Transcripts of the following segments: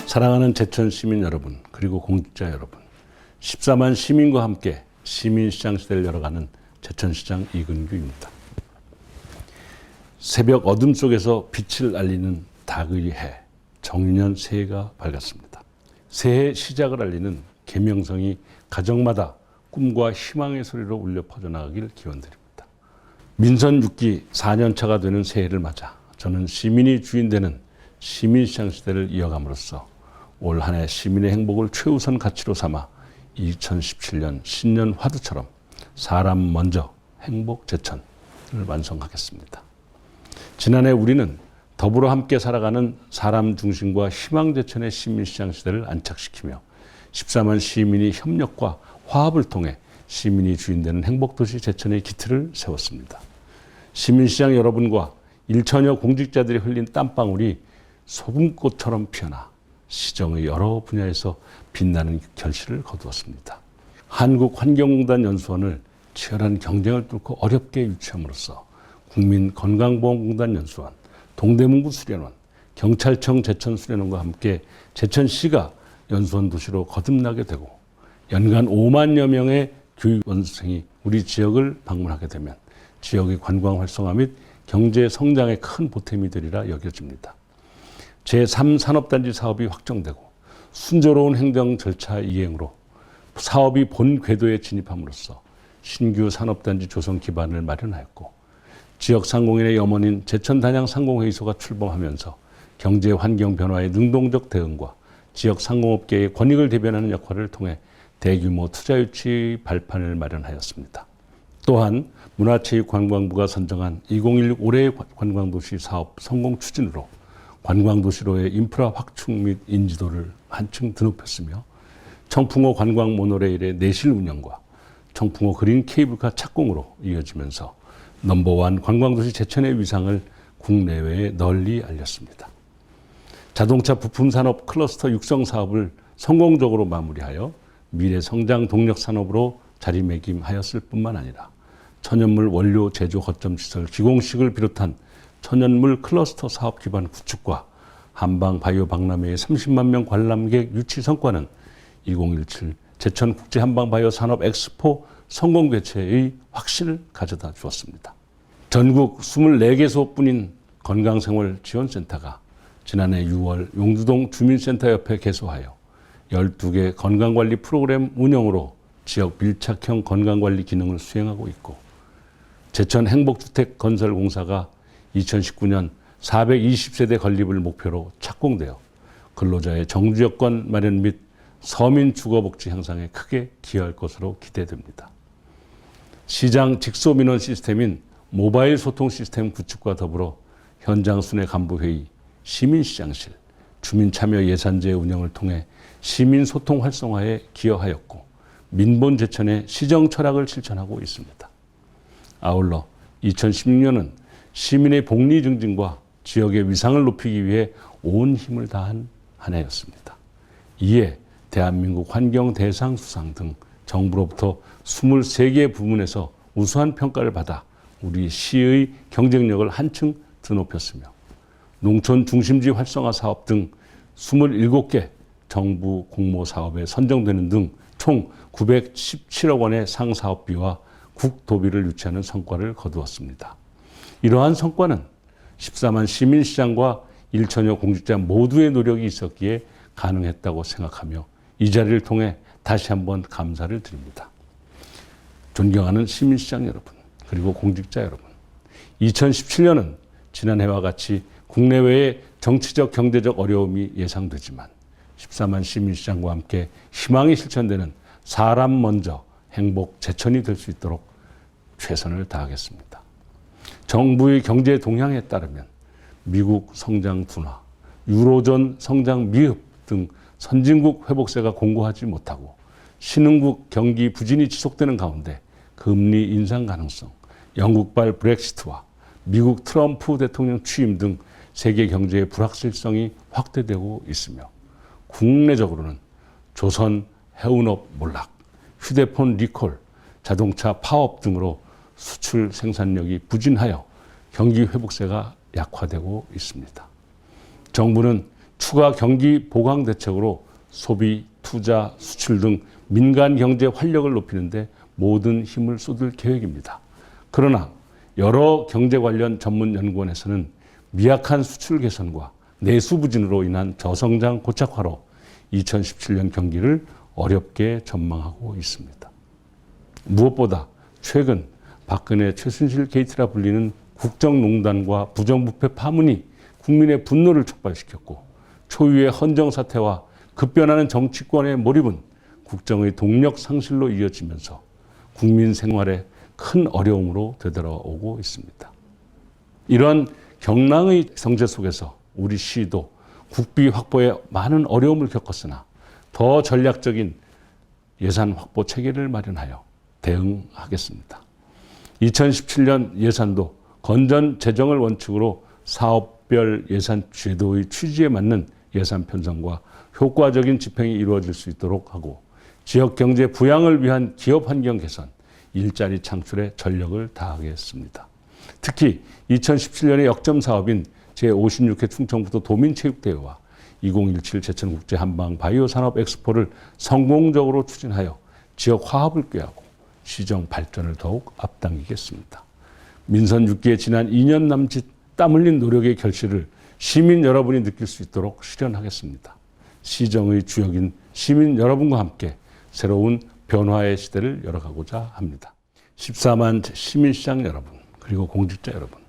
사랑하는 제천 시민 여러분, 그리고 공직자 여러분, 14만 시민과 함께 시민시장 시대를 열어가는 제천시장 이근규입니다. 새벽 어둠 속에서 빛을 알리는 닭의 해, 정유년 새해가 밝았습니다. 새해 시작을 알리는 계명성이 가정마다 꿈과 희망의 소리로 울려 퍼져나가길 기원드립니다. 민선 6기 4년차가 되는 새해를 맞아 저는 시민이 주인되는 시민시장 시대를 이어감으로써 올 한 해 시민의 행복을 최우선 가치로 삼아 2017년 신년 화두처럼 사람 먼저 행복 제천을 완성하겠습니다. 지난해 우리는 더불어 함께 살아가는 사람 중심과 희망 제천의 시민시장 시대를 안착시키며 14만 시민이 협력과 화합을 통해 시민이 주인되는 행복도시 제천의 기틀을 세웠습니다. 시민시장 여러분과 1천여 공직자들이 흘린 땀방울이 소금꽃처럼 피어나 시정의 여러 분야에서 빛나는 결실을 거두었습니다. 한국환경공단 연수원을 치열한 경쟁을 뚫고 어렵게 유치함으로써 국민건강보험공단 연수원, 동대문구 수련원, 경찰청 제천수련원과 함께 제천시가 연수원 도시로 거듭나게 되고 연간 5만여 명의 교육원생이 우리 지역을 방문하게 되면 지역의 관광 활성화 및 경제 성장에 큰 보탬이 되리라 여겨집니다. 제3산업단지 사업이 확정되고 순조로운 행정 절차 이행으로 사업이 본 궤도에 진입함으로써 신규 산업단지 조성 기반을 마련하였고 지역 상공인의 염원인 제천단양 상공회의소가 출범하면서 경제 환경 변화의 능동적 대응과 지역 상공업계의 권익을 대변하는 역할을 통해 대규모 투자 유치 발판을 마련하였습니다. 또한 문화체육관광부가 선정한 2016 올해의 관광도시 사업 성공 추진으로 관광도시로의 인프라 확충 및 인지도를 한층 드높였으며 청풍호 관광 모노레일의 내실 운영과 청풍호 그린 케이블카 착공으로 이어지면서 넘버원 관광도시 제천의 위상을 국내외에 널리 알렸습니다. 자동차 부품 산업 클러스터 육성 사업을 성공적으로 마무리하여 미래 성장 동력 산업으로 자리매김하였을 뿐만 아니라 천연물 원료 제조 거점 시설 기공식을 비롯한 천연물 클러스터 사업 기반 구축과 한방 바이오 박람회의 30만 명 관람객 유치 성과는 2017 제천 국제 한방 바이오 산업 엑스포 성공 개최의 확신을 가져다 주었습니다. 전국 24개소뿐인 건강생활 지원센터가 지난해 6월 용두동 주민센터 옆에 개소하여 12개 건강관리 프로그램 운영으로 지역 밀착형 건강관리 기능을 수행하고 있고 제천 행복주택 건설공사가 2019년 420세대 건립을 목표로 착공되어 근로자의 정주여건 마련 및 서민 주거복지 향상에 크게 기여할 것으로 기대됩니다. 시장 직소민원 시스템인 모바일 소통 시스템 구축과 더불어 현장 순회 간부회의, 시민시장실, 주민참여 예산제 운영을 통해 시민소통 활성화에 기여하였고 민본 제천의 시정 철학을 실천하고 있습니다. 아울러 2016년은 시민의 복리 증진과 지역의 위상을 높이기 위해 온 힘을 다한 한 해였습니다. 이에 대한민국 환경 대상 수상 등 정부로부터 23개 부문에서 우수한 평가를 받아 우리 시의 경쟁력을 한층 드높였으며 농촌 중심지 활성화 사업 등 27개 정부 공모 사업에 선정되는 등 총 917억 원의 상사업비와 국도비를 유치하는 성과를 거두었습니다. 이러한 성과는 14만 시민시장과 1천여 공직자 모두의 노력이 있었기에 가능했다고 생각하며 이 자리를 통해 다시 한번 감사를 드립니다. 존경하는 시민시장 여러분, 그리고 공직자 여러분, 2017년은 지난해와 같이 국내외의 정치적 경제적 어려움이 예상되지만 14만 시민시장과 함께 희망이 실천되는 사람 먼저 행복 제천이 될 수 있도록 최선을 다하겠습니다. 정부의 경제 동향에 따르면 미국 성장 둔화, 유로존 성장 미흡 등 선진국 회복세가 공고하지 못하고 신흥국 경기 부진이 지속되는 가운데 금리 인상 가능성, 영국발 브렉시트와 미국 트럼프 대통령 취임 등 세계 경제의 불확실성이 확대되고 있으며 국내적으로는 조선 해운업 몰락, 휴대폰 리콜, 자동차 파업 등으로 수출 생산력이 부진하여 경기 회복세가 약화되고 있습니다. 정부는 추가 경기 보강 대책으로 소비, 투자, 수출 등 민간 경제 활력을 높이는데 모든 힘을 쏟을 계획입니다. 그러나 여러 경제 관련 전문 연구원에서는 미약한 수출 개선과 내수 부진으로 인한 저성장 고착화로 2017년 경기를 어렵게 전망하고 있습니다. 무엇보다 최근 박근혜 최순실 게이트라 불리는 국정농단과 부정부패 파문이 국민의 분노를 촉발시켰고 초유의 헌정 사태와 급변하는 정치권의 몰입은 국정의 동력 상실로 이어지면서 국민 생활에 큰 어려움으로 되돌아오고 있습니다. 이런 경랑의 성재 속에서 우리 시도 국비 확보에 많은 어려움을 겪었으나 더 전략적인 예산 확보 체계를 마련하여 대응하겠습니다. 2017년 예산도 건전 재정을 원칙으로 사업별 예산 제도의 취지에 맞는 예산 편성과 효과적인 집행이 이루어질 수 있도록 하고 지역 경제 부양을 위한 기업 환경 개선, 일자리 창출에 전력을 다하겠습니다. 특히 2017년의 역점 사업인 제56회 충청북도 도민체육대회와 2017 제천국제 한방 바이오 산업 엑스포를 성공적으로 추진하여 지역 화합을 꾀하고 시정 발전을 더욱 앞당기겠습니다. 민선 6기의 지난 2년 남짓 땀 흘린 노력의 결실을 시민 여러분이 느낄 수 있도록 실현하겠습니다. 시정의 주역인 시민 여러분과 함께 새로운 변화의 시대를 열어가고자 합니다. 14만 시민시장 여러분, 그리고 공직자 여러분,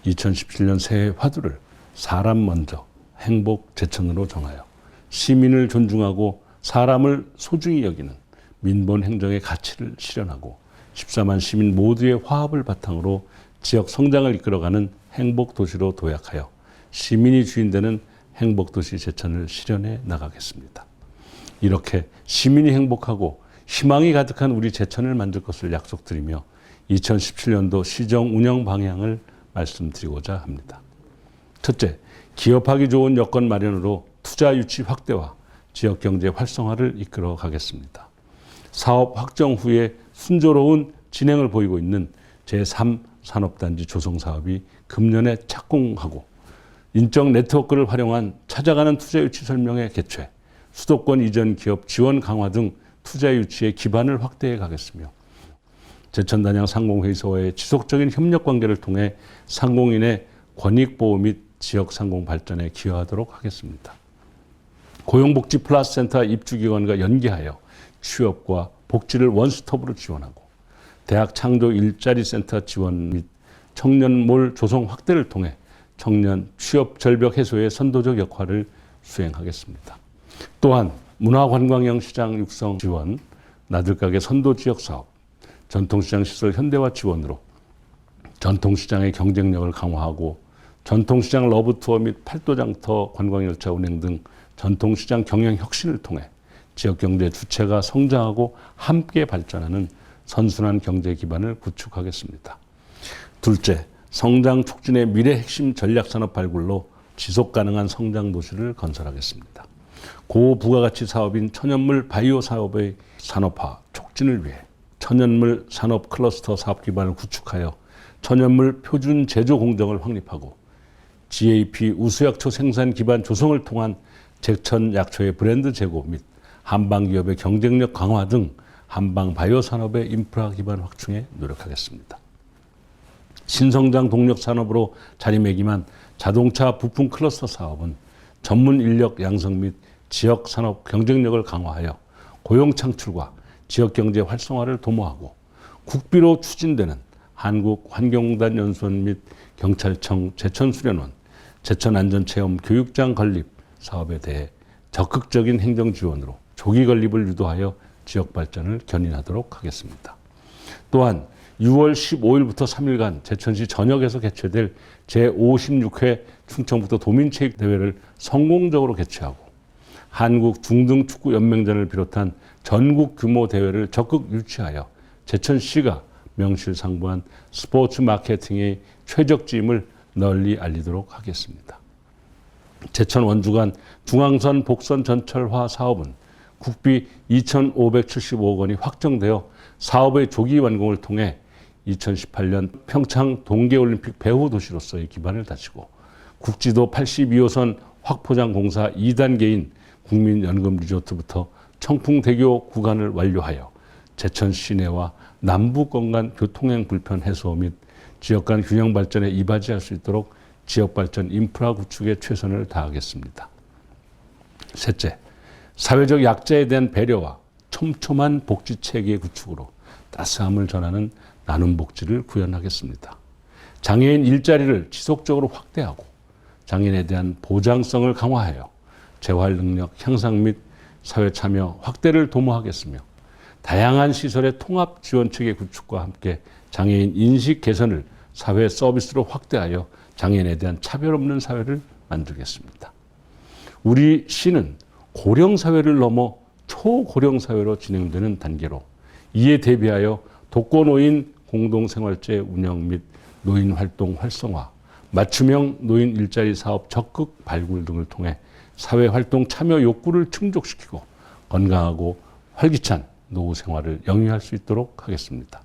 2017년 새해 화두를 사람 먼저 행복 제천으로 정하여 시민을 존중하고 사람을 소중히 여기는 민본 행정의 가치를 실현하고 14만 시민 모두의 화합을 바탕으로 지역 성장을 이끌어가는 행복도시로 도약하여 시민이 주인되는 행복도시 제천을 실현해 나가겠습니다. 이렇게 시민이 행복하고 희망이 가득한 우리 제천을 만들 것을 약속드리며 2017년도 시정 운영 방향을 말씀드리고자 합니다. 첫째, 기업하기 좋은 여건 마련으로 투자 유치 확대와 지역 경제 활성화를 이끌어 가겠습니다. 사업 확정 후에 순조로운 진행을 보이고 있는 제3산업단지 조성 사업이 금년에 착공하고 인적 네트워크를 활용한 찾아가는 투자 유치 설명회 개최, 수도권 이전 기업 지원 강화 등 투자 유치의 기반을 확대해 가겠으며 제천단양 상공회의소와의 지속적인 협력 관계를 통해 상공인의 권익보호 및 지역 상공 발전에 기여하도록 하겠습니다. 고용복지 플러스 센터 입주기관과 연계하여 취업과 복지를 원스톱으로 지원하고 대학 창조 일자리 센터 지원 및 청년몰 조성 확대를 통해 청년 취업 절벽 해소의 선도적 역할을 수행하겠습니다. 또한 문화관광형 시장 육성 지원, 나들가게 선도 지역 사업, 전통시장 시설 현대화 지원으로 전통시장의 경쟁력을 강화하고 전통시장 러브투어 및 팔도장터 관광열차 운행 등 전통시장 경영 혁신을 통해 지역경제 주체가 성장하고 함께 발전하는 선순환 경제 기반을 구축하겠습니다. 둘째, 성장 촉진의 미래 핵심 전략산업 발굴로 지속가능한 성장 도시를 건설하겠습니다. 고부가가치 사업인 천연물 바이오 사업의 산업화 촉진을 위해 천연물 산업 클러스터 사업 기반을 구축하여 천연물 표준 제조 공정을 확립하고 GAP 우수약초 생산 기반 조성을 통한 제천 약초의 브랜드 제고 및 한방 기업의 경쟁력 강화 등 한방 바이오 산업의 인프라 기반 확충에 노력하겠습니다. 신성장 동력 산업으로 자리매김한 자동차 부품 클러스터 사업은 전문 인력 양성 및 지역 산업 경쟁력을 강화하여 고용 창출과 지역 경제 활성화를 도모하고 국비로 추진되는 한국환경공단 연수원 및 경찰청 제천수련원, 제천안전체험 교육장 건립 사업에 대해 적극적인 행정 지원으로 조기 건립을 유도하여 지역 발전을 견인하도록 하겠습니다. 또한 6월 15일부터 3일간 제천시 전역에서 개최될 제56회 충청북도 도민체육대회를 성공적으로 개최하고 한국 중등축구연맹전을 비롯한 전국 규모 대회를 적극 유치하여 제천시가 명실상부한 스포츠 마케팅의 최적지임을 널리 알리도록 하겠습니다. 제천 원주간 중앙선 복선 전철화 사업은 국비 2,575억 원이 확정되어 사업의 조기 완공을 통해 2018년 평창 동계올림픽 배후 도시로서의 기반을 다지고 국지도 82호선 확포장 공사 2단계인 국민연금리조트부터 청풍대교 구간을 완료하여 제천 시내와 남북권 간 교통행 불편 해소 및 지역 간 균형 발전에 이바지할 수 있도록 지역 발전 인프라 구축에 최선을 다하겠습니다. 셋째, 사회적 약자에 대한 배려와 촘촘한 복지 체계 구축으로 따스함을 전하는 나눔 복지를 구현하겠습니다. 장애인 일자리를 지속적으로 확대하고 장애인에 대한 보장성을 강화하여 재활 능력 향상 및 사회 참여 확대를 도모하겠으며 다양한 시설의 통합 지원 체계 구축과 함께 장애인 인식 개선을 사회 서비스로 확대하여 장애인에 대한 차별 없는 사회를 만들겠습니다. 우리 시는 고령 사회를 넘어 초고령 사회로 진행되는 단계로 이에 대비하여 독거노인 공동생활제 운영 및 노인 활동 활성화, 맞춤형 노인 일자리 사업 적극 발굴 등을 통해 사회 활동 참여 욕구를 충족시키고 건강하고 활기찬 노후 생활을 영위할 수 있도록 하겠습니다.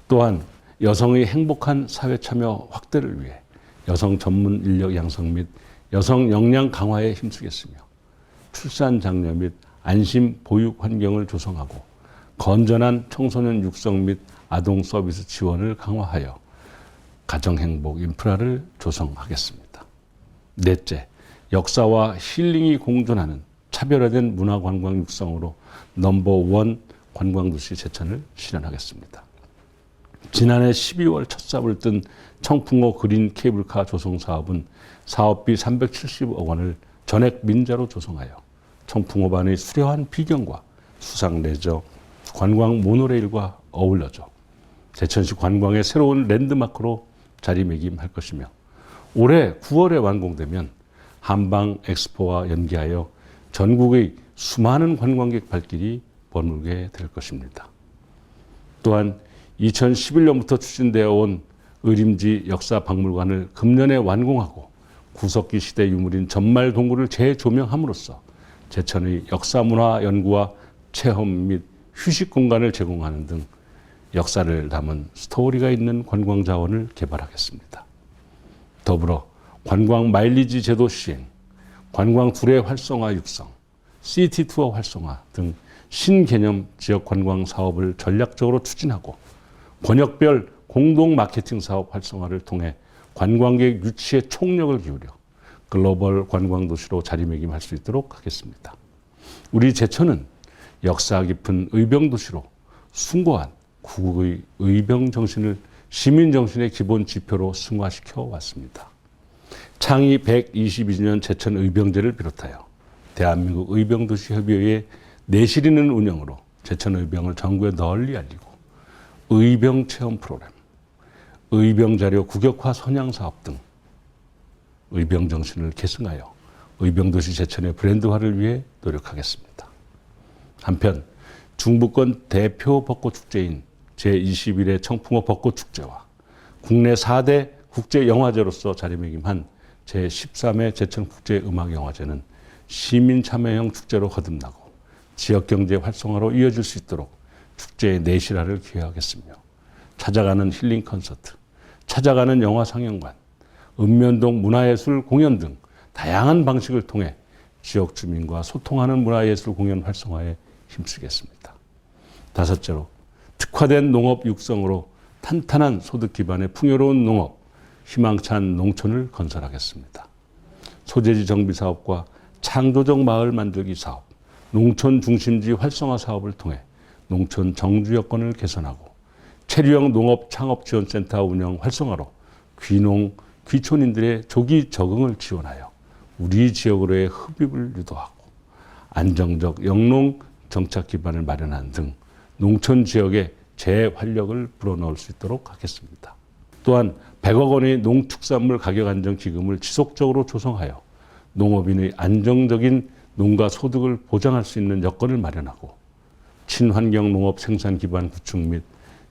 또한 여성의 행복한 사회 참여 확대를 위해 여성 전문 인력 양성 및 여성 역량 강화에 힘쓰겠으며 출산 장려 및 안심 보육 환경을 조성하고 건전한 청소년 육성 및 아동 서비스 지원을 강화하여 가정행복 인프라를 조성하겠습니다. 넷째, 역사와 힐링이 공존하는 차별화된 문화관광 육성으로 넘버원 관광도시 제천을 실현하겠습니다. 지난해 12월 첫 삽을 뜬 청풍호 그린 케이블카 조성 사업은 사업비 370억 원을 전액 민자로 조성하여 청풍호반의 수려한 비경과 수상 레저, 관광 모노레일과 어울러져 제천시 관광의 새로운 랜드마크로 자리매김할 것이며 올해 9월에 완공되면 한방 엑스포와 연계하여 전국의 수많은 관광객 발길이 머물게 될 것입니다. 또한 2011년부터 추진되어 온 의림지 역사박물관을 금년에 완공하고 구석기 시대 유물인 전말동굴을 재조명함으로써 제천의 역사문화 연구와 체험 및 휴식 공간을 제공하는 등 역사를 담은 스토리가 있는 관광 자원을 개발하겠습니다. 더불어 관광 마일리지 제도 시행, 관광 둘의 활성화 육성, 시티 투어 활성화 등 신개념 지역 관광 사업을 전략적으로 추진하고 권역별 공동 마케팅 사업 활성화를 통해 관광객 유치에 총력을 기울여 글로벌 관광 도시로 자리매김할 수 있도록 하겠습니다. 우리 제천은 역사 깊은 의병 도시로 숭고한 구국의 의병 정신을 시민 정신의 기본 지표로 승화시켜 왔습니다. 창의 122주년 제천 의병제를 비롯하여 대한민국 의병도시협의회의 내실 있는 운영으로 제천 의병을 전국에 널리 알리고 의병 체험 프로그램, 의병 자료 국역화 선양 사업 등 의병 정신을 계승하여 의병도시 제천의 브랜드화를 위해 노력하겠습니다. 한편 중부권 대표 벚꽃축제인 제21회 청풍호 벚꽃축제와 국내 4대 국제영화제로서 자리매김한 제13회 제천국제음악영화제는 시민 참여형 축제로 거듭나고 지역경제 활성화로 이어질 수 있도록 축제의 내실화를 기획하겠으며 찾아가는 힐링 콘서트, 찾아가는 영화 상영관, 읍면동 문화예술 공연 등 다양한 방식을 통해 지역 주민과 소통하는 문화예술 공연 활성화에 힘쓰겠습니다. 다섯째로 특화된 농업 육성으로 탄탄한 소득 기반의 풍요로운 농업, 희망찬 농촌을 건설하겠습니다. 소재지 정비 사업과 창조적 마을 만들기 사업, 농촌 중심지 활성화 사업을 통해 농촌 정주 여건을 개선하고 체류형 농업 창업지원센터 운영 활성화로 귀농, 귀촌인들의 조기 적응을 지원하여 우리 지역으로의 흡입을 유도하고 안정적 영농 정착 기반을 마련하는 등 농촌 지역에 재활력을 불어넣을 수 있도록 하겠습니다. 또한 100억 원의 농축산물 가격 안정 기금을 지속적으로 조성하여 농업인의 안정적인 농가 소득을 보장할 수 있는 여건을 마련하고 친환경 농업 생산 기반 구축 및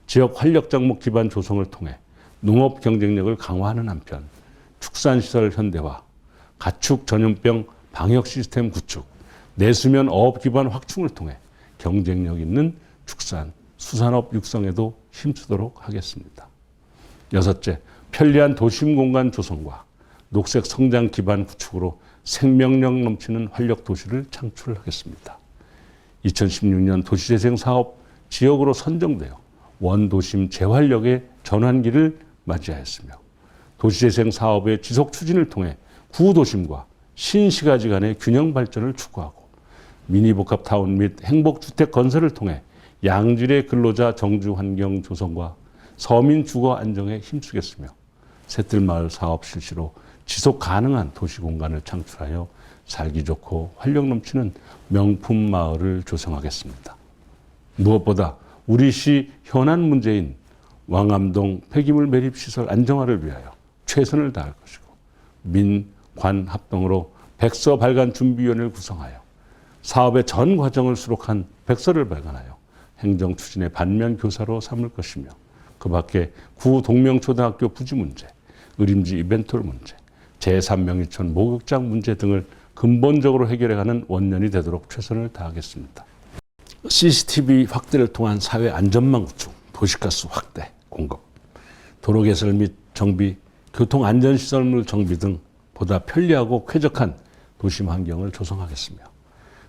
지역 활력 장목 기반 조성을 통해 농업 경쟁력을 강화하는 한편 축산시설 현대화, 가축 전염병 방역 시스템 구축, 내수면 어업 기반 확충을 통해 경쟁력 있는 축산, 수산업 육성에도 힘쓰도록 하겠습니다. 여섯째, 편리한 도심 공간 조성과 녹색 성장 기반 구축으로 생명력 넘치는 활력 도시를 창출하겠습니다. 2016년 도시재생 사업 지역으로 선정되어 원도심 재활력의 전환기를 맞이하였으며 도시재생 사업의 지속 추진을 통해 구도심과 신시가지 간의 균형 발전을 추구하고 미니복합타운 및 행복주택 건설을 통해 양질의 근로자 정주 환경 조성과 서민 주거 안정에 힘쓰겠으며 새뜰마을 사업 실시로 지속 가능한 도시 공간을 창출하여 살기 좋고 활력 넘치는 명품 마을을 조성하겠습니다. 무엇보다 우리 시 현안 문제인 왕암동 폐기물 매립 시설 안정화를 위하여 최선을 다할 것이고 민, 관 합동으로 백서 발간 준비위원회를 구성하여 사업의 전 과정을 수록한 백서를 발간하여 행정 추진의 반면 교사로 삼을 것이며 그 밖에 구 동명초등학교 부지 문제, 의림지 이벤트홀 문제, 제3명의촌 목욕장 문제 등을 근본적으로 해결해가는 원년이 되도록 최선을 다하겠습니다. CCTV 확대를 통한 사회 안전망 구축, 도시가스 확대, 공급, 도로 개설 및 정비, 교통 안전시설물 정비 등 보다 편리하고 쾌적한 도심 환경을 조성하겠으며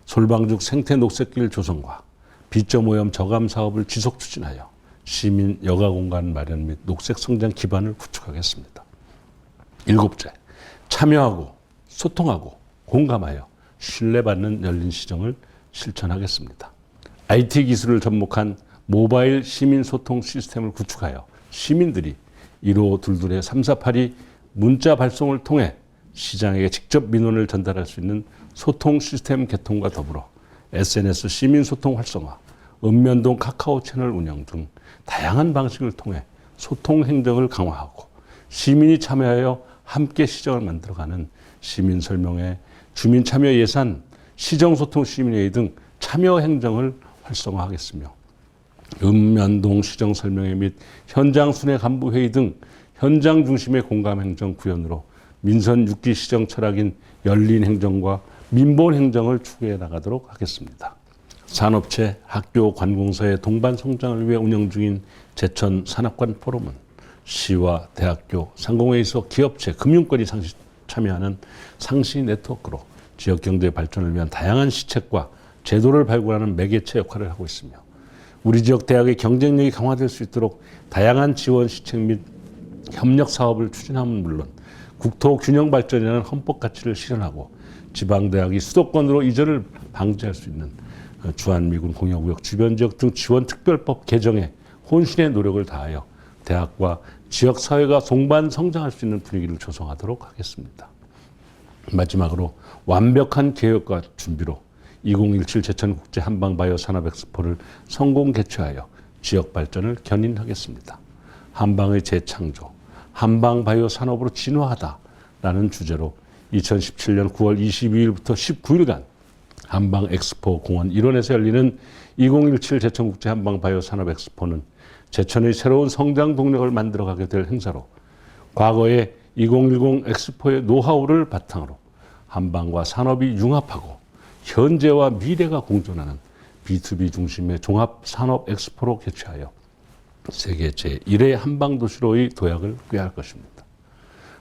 솔방죽 생태 녹색길 조성과 비점 오염 저감 사업을 지속 추진하여 시민 여가 공간 마련 및 녹색 성장 기반을 구축하겠습니다. 일곱째, 참여하고 소통하고 공감하여 신뢰받는 열린 시정을 실천하겠습니다. IT 기술을 접목한 모바일 시민 소통 시스템을 구축하여 시민들이 1522의 3482 문자 발송을 통해 시장에게 직접 민원을 전달할 수 있는 소통 시스템 개통과 더불어 SNS 시민 소통 활성화, 읍면동 카카오 채널 운영 등 다양한 방식을 통해 소통 행정을 강화하고 시민이 참여하여 함께 시정을 만들어가는 시민 설명회, 주민 참여 예산, 시정소통 시민회의 등 참여 행정을 활성화하겠으며 읍면동 시정 설명회 및 현장 순회 간부 회의 등 현장 중심의 공감 행정 구현으로 민선 6기 시정 철학인 열린 행정과 민본 행정을 추구해 나가도록 하겠습니다. 산업체, 학교, 관공서의 동반 성장을 위해 운영 중인 제천 산업관 포럼은 시와 대학교, 상공회의소, 기업체, 금융권이 참여하는 상시 네트워크로 지역경제 발전을 위한 다양한 시책과 제도를 발굴하는 매개체 역할을 하고 있으며 우리 지역 대학의 경쟁력이 강화될 수 있도록 다양한 지원 시책 및 협력 사업을 추진함은 물론 국토 균형 발전이라는 헌법 가치를 실현하고 지방대학이 수도권으로 이전을 방지할 수 있는 주한미군 공여구역 주변 지역 등 지원특별법 개정에 혼신의 노력을 다하여 대학과 지역사회가 동반 성장할 수 있는 분위기를 조성하도록 하겠습니다. 마지막으로 완벽한 계획과 준비로 2017 제천국제 한방바이오 산업엑스포를 성공 개최하여 지역 발전을 견인하겠습니다. 한방의 재창조, 한방바이오 산업으로 진화하다라는 주제로 2017년 9월 22일부터 19일간 한방엑스포 공원 일원에서 열리는 2017 제천국제 한방바이오 산업엑스포는 제천의 새로운 성장 동력을 만들어가게 될 행사로 과거의 2010 엑스포의 노하우를 바탕으로 한방과 산업이 융합하고 현재와 미래가 공존하는 B2B 중심의 종합산업 엑스포로 개최하여 세계 제1회 한방도시로의 도약을 꾀할 것입니다.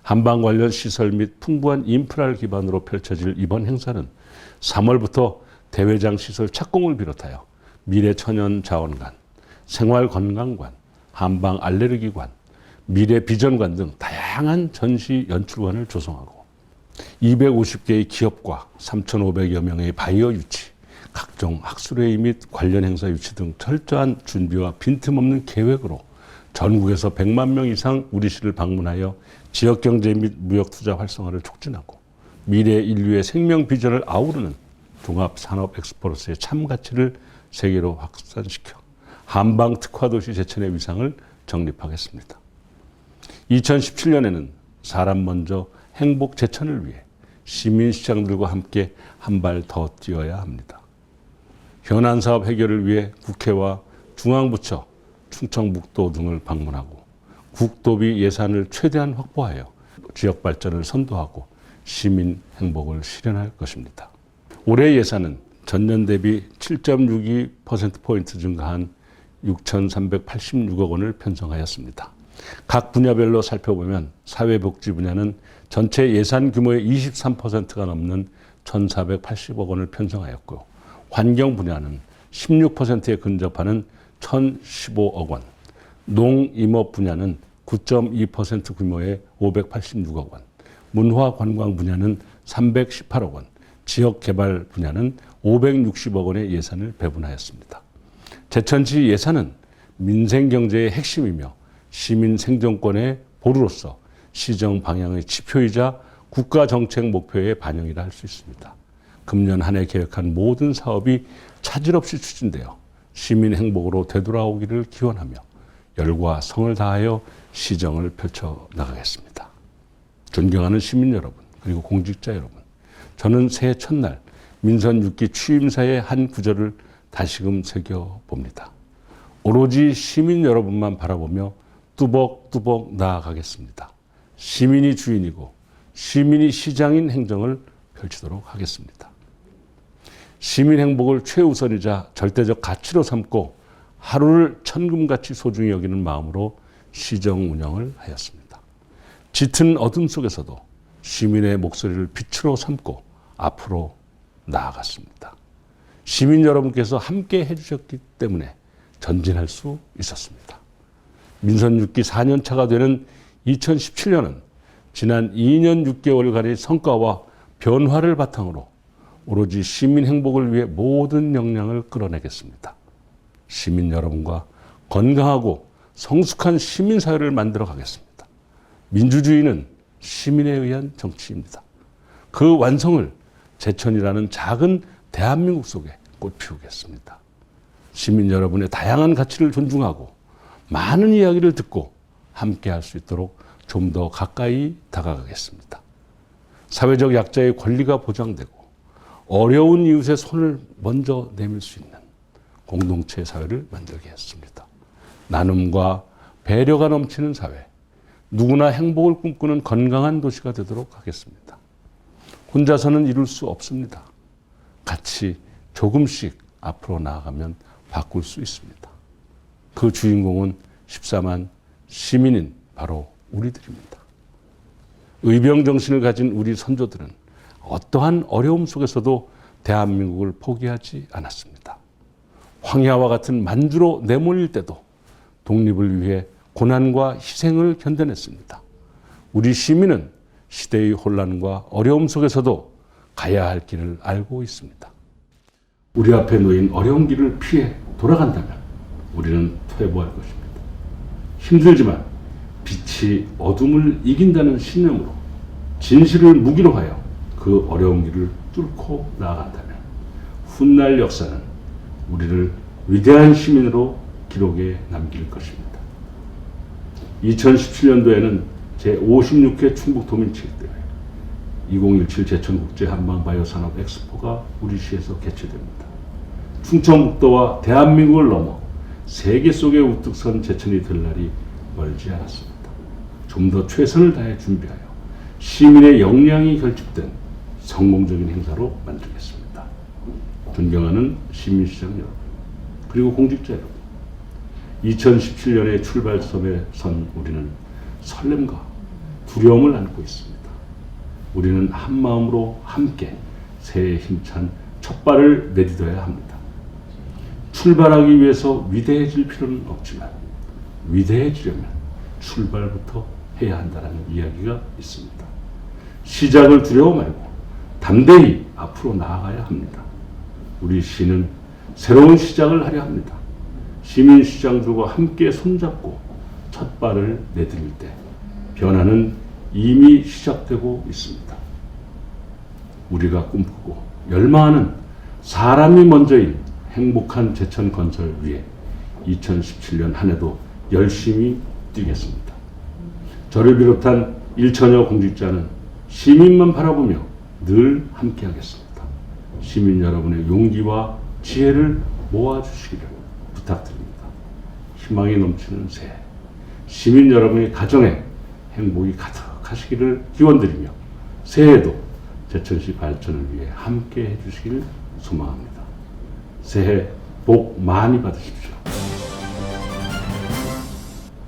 한방 관련 시설 및 풍부한 인프라를 기반으로 펼쳐질 이번 행사는 3월부터 대회장 시설 착공을 비롯하여 미래천연자원관, 생활건강관, 한방 알레르기관, 미래비전관 등 다양한 전시 연출관을 조성하고 250개의 기업과 3,500여 명의 바이어 유치, 각종 학술회의 및 관련 행사 유치 등 철저한 준비와 빈틈없는 계획으로 전국에서 100만 명 이상 우리 시를 방문하여 지역경제 및 무역투자 활성화를 촉진하고 미래 인류의 생명 비전을 아우르는 종합산업 엑스포로서의 참가치를 세계로 확산시켜 한방 특화도시 제천의 위상을 정립하겠습니다. 2017년에는 사람 먼저 행복 제천을 위해 시민시장들과 함께 한 발 더 뛰어야 합니다. 현안 사업 해결을 위해 국회와 중앙부처, 충청북도 등을 방문하고 국도비 예산을 최대한 확보하여 지역 발전을 선도하고 시민 행복을 실현할 것입니다. 올해 예산은 전년 대비 7.62%포인트 증가한 6,386억 원을 편성하였습니다. 각 분야별로 살펴보면 사회복지 분야는 전체 예산 규모의 23%가 넘는 1,480억 원을 편성하였고, 환경 분야는 16%에 근접하는 1,015억 원, 농임업 분야는 9.2% 규모의 586억 원, 문화관광 분야는 318억 원, 지역개발 분야는 560억 원의 예산을 배분하였습니다. 제천시 예산은 민생경제의 핵심이며 시민 생존권의 보루로서 시정 방향의 지표이자 국가정책 목표의 반영이라 할 수 있습니다. 금년 한 해 계획한 모든 사업이 차질 없이 추진되어 시민 행복으로 되돌아오기를 기원하며 열과 성을 다하여 시정을 펼쳐 나가겠습니다. 존경하는 시민 여러분, 그리고 공직자 여러분, 저는 새해 첫날 민선 6기 취임사의 한 구절을 다시금 새겨봅니다. 오로지 시민 여러분만 바라보며 뚜벅뚜벅 나아가겠습니다. 시민이 주인이고 시민이 시장인 행정을 펼치도록 하겠습니다. 시민 행복을 최우선이자 절대적 가치로 삼고 하루를 천금같이 소중히 여기는 마음으로 시정 운영을 하였습니다. 짙은 어둠 속에서도 시민의 목소리를 빛으로 삼고 앞으로 나아갔습니다. 시민 여러분께서 함께 해주셨기 때문에 전진할 수 있었습니다. 민선 6기 4년 차가 되는 2017년은 지난 2년 6개월간의 성과와 변화를 바탕으로 오로지 시민 행복을 위해 모든 역량을 끌어내겠습니다. 시민 여러분과 건강하고 성숙한 시민사회를 만들어 가겠습니다. 민주주의는 시민에 의한 정치입니다. 그 완성을 제천이라는 작은 대한민국 속에 꽃피우겠습니다. 시민 여러분의 다양한 가치를 존중하고 많은 이야기를 듣고 함께 할 수 있도록 좀 더 가까이 다가가겠습니다. 사회적 약자의 권리가 보장되고 어려운 이웃의 손을 먼저 내밀 수 있는 공동체 사회를 만들겠습니다. 나눔과 배려가 넘치는 사회, 누구나 행복을 꿈꾸는 건강한 도시가 되도록 하겠습니다. 혼자서는 이룰 수 없습니다. 같이 조금씩 앞으로 나아가면 바꿀 수 있습니다. 그 주인공은 14만 시민인 바로 우리들입니다. 의병정신을 가진 우리 선조들은 어떠한 어려움 속에서도 대한민국을 포기하지 않았습니다. 황야와 같은 만주로 내몰릴 때도 독립을 위해 고난과 희생을 견뎌냈습니다. 우리 시민은 시대의 혼란과 어려움 속에서도 가야 할 길을 알고 있습니다. 우리 앞에 놓인 어려운 길을 피해 돌아간다면 우리는 퇴보할 것입니다. 힘들지만 빛이 어둠을 이긴다는 신념으로 진실을 무기로 하여 그 어려운 길을 뚫고 나아간다면 훗날 역사는 우리를 위대한 시민으로 기록에 남길 것입니다. 2017년도에는 제56회 충북도민체육대회 2017 제천국제 한방바이오산업 엑스포가 우리 시에서 개최됩니다. 충청북도와 대한민국을 넘어 세계 속에 우뚝 선 제천이 될 날이 멀지 않았습니다. 좀 더 최선을 다해 준비하여 시민의 역량이 결집된 성공적인 행사로 만들겠습니다. 존경하는 시민시장 여러분, 그리고 공직자 여러분, 2017년의 출발점에 선 우리는 설렘과 두려움을 안고 있습니다. 우리는 한 마음으로 함께 새해 힘찬 첫 발을 내딛어야 합니다. 출발하기 위해서 위대해질 필요는 없지만 위대해지려면 출발부터 해야 한다는 이야기가 있습니다. 시작을 두려워 말고 담대히 앞으로 나아가야 합니다. 우리 시는 새로운 시작을 하려 합니다. 시민시장들과 함께 손잡고 첫 발을 내디딜 때 변화는 이미 시작되고 있습니다. 우리가 꿈꾸고 열망하는 사람이 먼저인 행복한 제천 건설 위해 2017년 한 해도 열심히 뛰겠습니다. 저를 비롯한 1천여 공직자는 시민만 바라보며 늘 함께하겠습니다. 시민 여러분의 용기와 지혜를 모아주시기를 부탁드립니다. 희망이 넘치는 새해, 시민 여러분의 가정에 행복이 가득하시기를 기원드리며 새해에도 제천시 발전을 위해 함께 해주시길 소망합니다. 새해 복 많이 받으십시오.